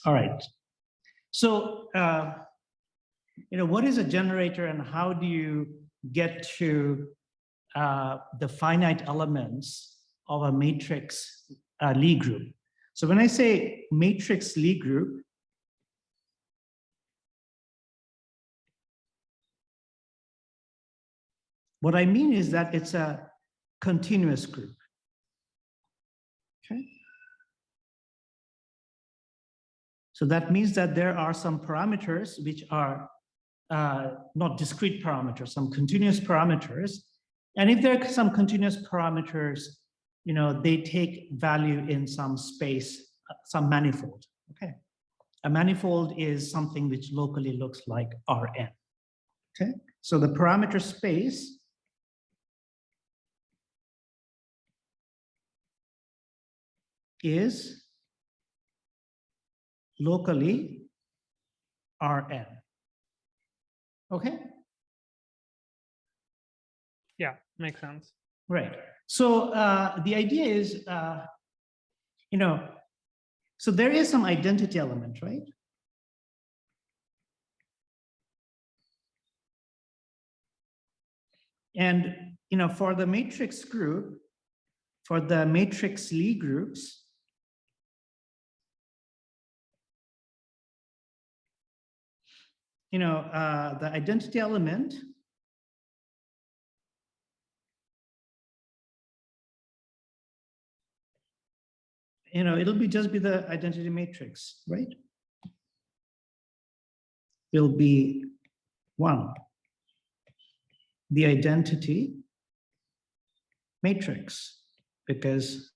All right. So, what is a generator and how do you get to the finite elements of a matrix Lie group? So when I say matrix Lie group, what I mean is that it's a continuous group. Okay. So that means that there are some parameters which are not discrete parameters, some continuous parameters. And if there are some continuous parameters, they take value in some space, some manifold. Okay. A manifold is something which locally looks like Rn. Okay. So the parameter space is locally Rn. Okay? Yeah, makes sense. Right. So the idea is, so there is some identity element, right? And, for the matrix group, for the matrix Lie groups, the identity element it'll just be the identity matrix, right? Will be 1, the identity matrix, because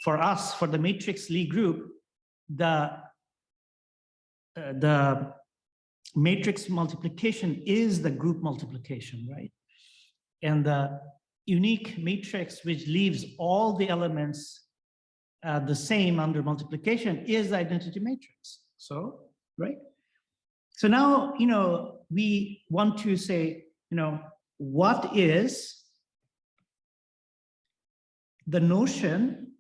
for us, for the matrix Lie group, the matrix multiplication is the group multiplication, right? And the unique matrix which leaves all the elements the same under multiplication is the identity matrix. So, right? So now, we want to say, what is the notion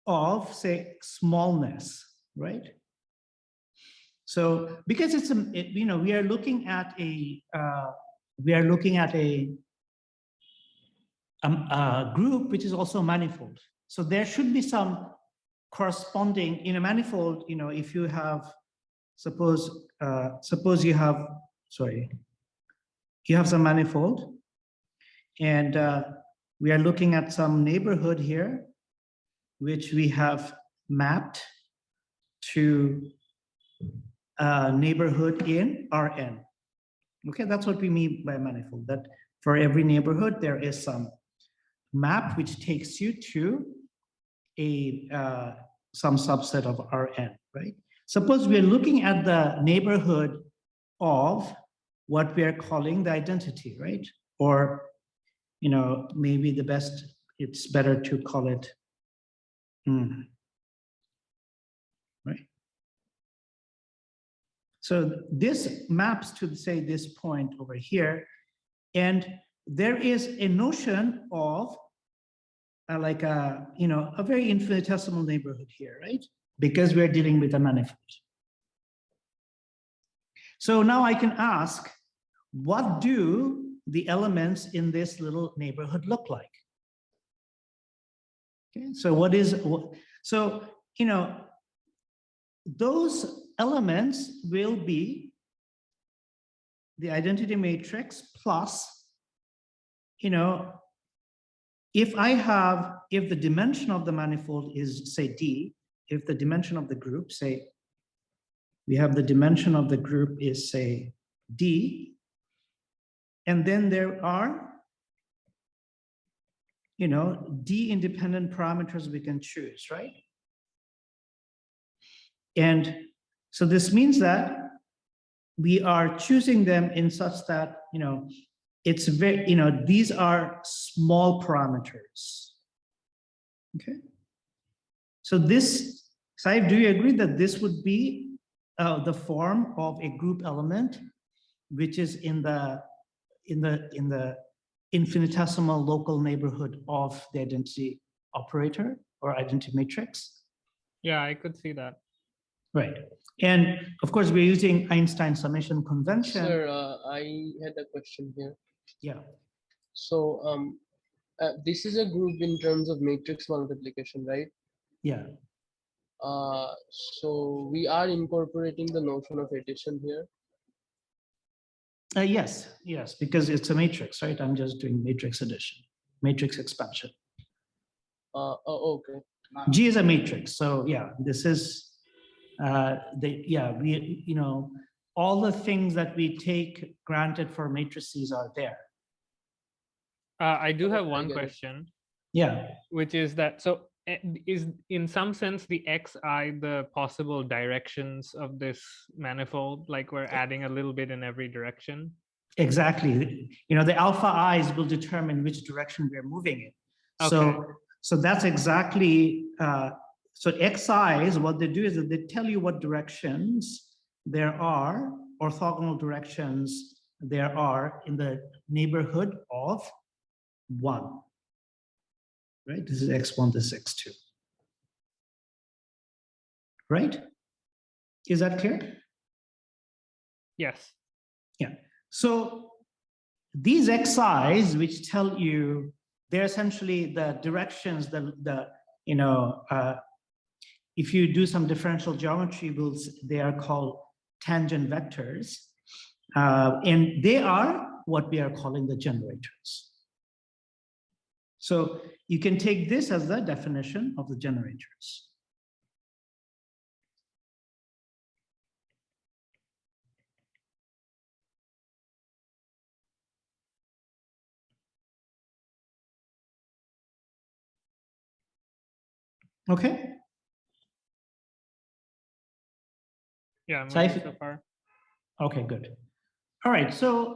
of, say, smallness, right? So, because we are looking at a group which is also manifold. So there should be some corresponding in a manifold. If you have, suppose you have some manifold, and we are looking at some neighborhood here, which we have mapped to neighborhood in Rn. Okay, that's what we mean by manifold, that for every neighborhood there is some map which takes you to a some subset of Rn, right? Suppose we're looking at the neighborhood of what we are calling the identity, right? Or maybe it's better to call it right? So this maps to, say, this point over here, and there is a notion of like a very infinitesimal neighborhood here, right? Because we're dealing with a manifold. So now I can ask, what do the elements in this little neighborhood look like? Okay, so those elements will be the identity matrix plus, if the dimension of the manifold is, say, D, if the dimension of the group, say, we have the dimension of the group is, say, D, and then there are, D independent parameters we can choose, right? And so this means that we are choosing them in such that, it's very, these are small parameters. Okay. So Saif, do you agree that this would be the form of a group element, which is in the infinitesimal local neighborhood of the identity operator or identity matrix? Yeah, I could see that. Right. And of course, we're using Einstein summation convention. Sir, I had a question here. Yeah. So this is a group in terms of matrix multiplication, right? Yeah. So we are incorporating the notion of addition here. Yes, because it's a matrix, right? I'm just doing matrix addition, matrix expansion. Oh, okay. G is a matrix, so yeah, this is all the things that we take granted for matrices are there. I do have I one get it. question, Yeah, which is that, so is in some sense the xi the possible directions of this manifold, like we're adding a little bit in every direction? exactly. The alpha i's will determine which direction we're moving in. Okay. So that's exactly, so xi's, what they do is that they tell you what directions there are, orthogonal directions there are in the neighborhood of 1. Right? This is x1, this is x2. Right? Is that clear? Yes. Yeah. So these xi's, which tell you, they're essentially the directions, if you do some differential geometry, they are called tangent vectors. And they are what we are calling the generators. So you can take this as the definition of the generators. Okay. Yeah, I'm So moving so far. Okay, good. All right. So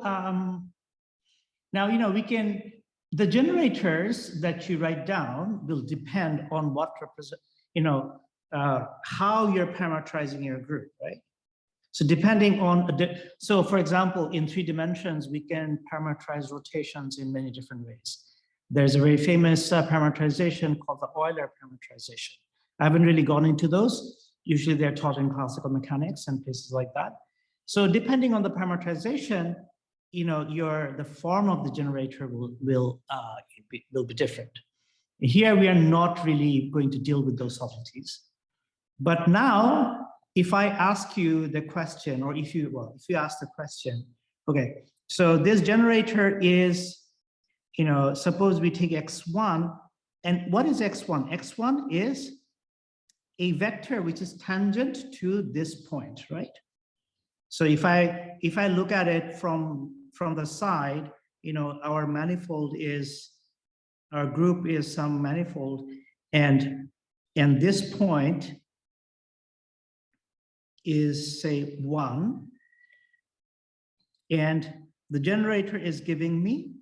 now, the generators that you write down will depend on what represent, how you're parameterizing your group, right? So depending on, so for example, in 3 dimensions, we can parameterize rotations in many different ways. There's a very famous parameterization called the Euler parameterization. I haven't really gone into those. Usually they're taught in classical mechanics and places like that. So depending on the parameterization, the form of the generator will be different. Here we are not really going to deal with those subtleties. But now, if I ask you the question, or if you ask the question, okay, so this generator is, suppose we take x1, and what is x1? X1 is a vector which is tangent to this point, right? So if I look at it from the side, our manifold is, our group is some manifold, and this point is, say, 1, and the generator is giving me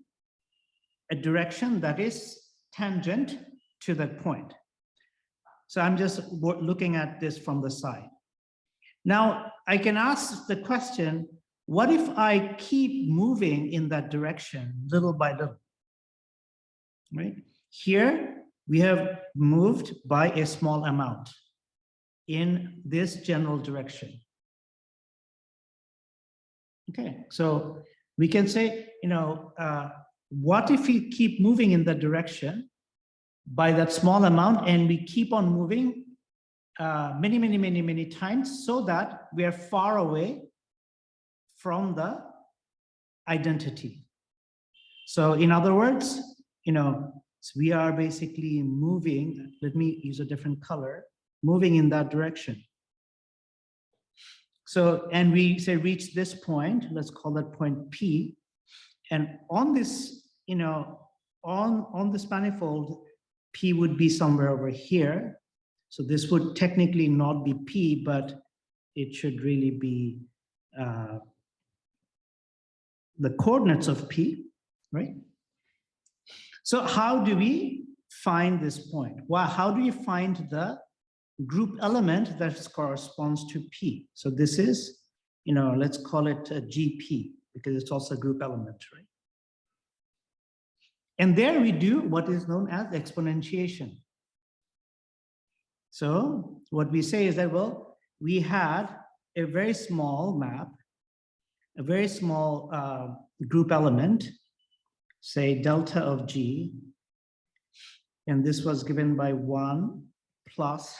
a direction that is tangent to that point. So I'm just looking at this from the side. Now, I can ask the question, what if I keep moving in that direction little by little? Right? Here, we have moved by a small amount in this general direction. Okay, so we can say, what if we keep moving in that direction by that small amount, and we keep on moving many times, so that we are far away from the identity. So in other words, so we are basically moving, let me use a different color, moving in that direction. So, and we say reach this point, let's call that point P. And on this, on this manifold, P would be somewhere over here. So this would technically not be P, but it should really be the coordinates of P, right? So how do we find this point? Well, how do you find the group element that corresponds to P? So this is, let's call it a GP, because it's also a group element, right? And there we do what is known as exponentiation. So what we say is that, well, we had a very small map, a very small group element, say delta of G, and this was given by 1 plus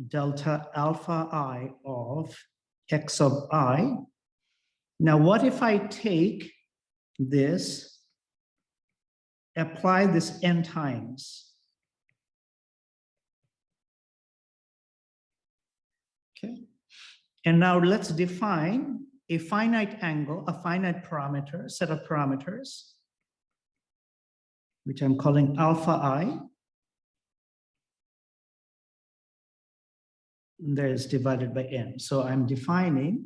delta alpha I of x of I. Now, what if I take this, apply this n times? Okay. And now let's define a finite angle, a finite parameter, set of parameters, which I'm calling alpha I. There is divided by n. So I'm defining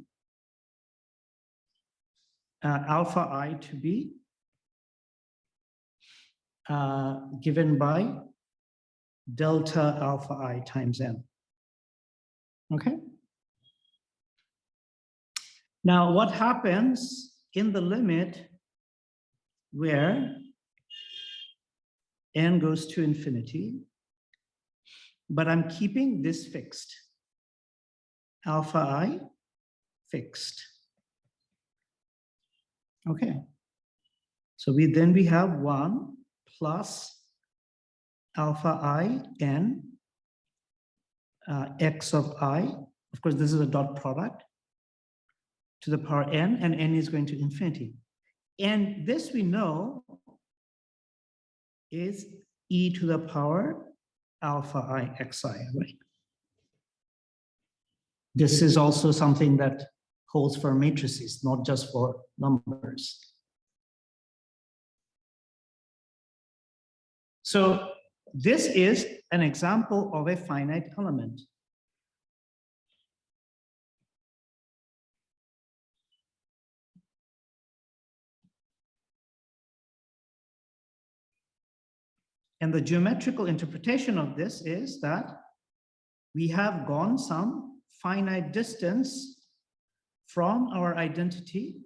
alpha I to be given by delta alpha I times n. Okay. Now, what happens in the limit where n goes to infinity, but I'm keeping this fixed, alpha I fixed. Okay. So we have 1 plus alpha I n x of I. Of course, this is a dot product to the power n, and n is going to infinity. And this we know is e to the power alpha I xi, right? This is also something that holds for matrices, not just for numbers. So this is an example of a finite element. And the geometrical interpretation of this is that we have gone some finite distance from our identity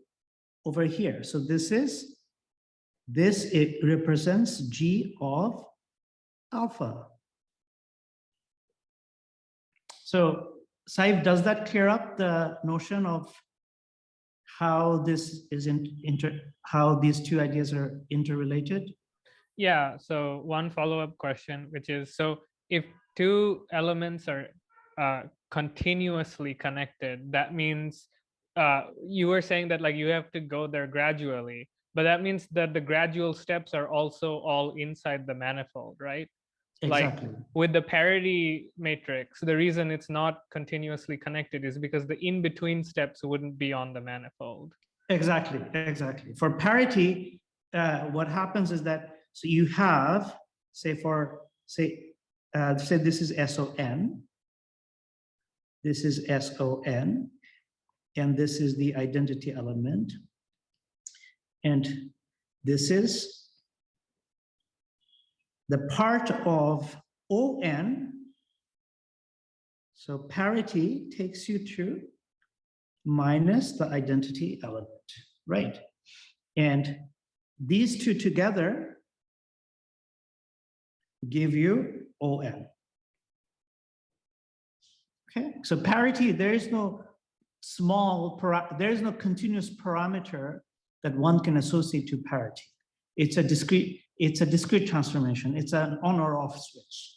over here. So this it represents G of alpha. So Saif, does that clear up the notion of how this is how these two ideas are interrelated? Yeah, so one follow-up question, which is, so if two elements are continuously connected, that means you were saying that like you have to go there gradually, but that means that the gradual steps are also all inside the manifold, right? Exactly. Like with the parity matrix, the reason it's not continuously connected is because the in-between steps wouldn't be on the manifold. Exactly, exactly. For parity, what happens is that, so you have, say this is SON, this is SON, and this is the identity element, and this is the part of ON. So parity takes you to minus the identity element, right? And these two together give you ON. Okay, so parity, there is no there is no continuous parameter that one can associate to parity. It's a discrete transformation. It's an on or off switch.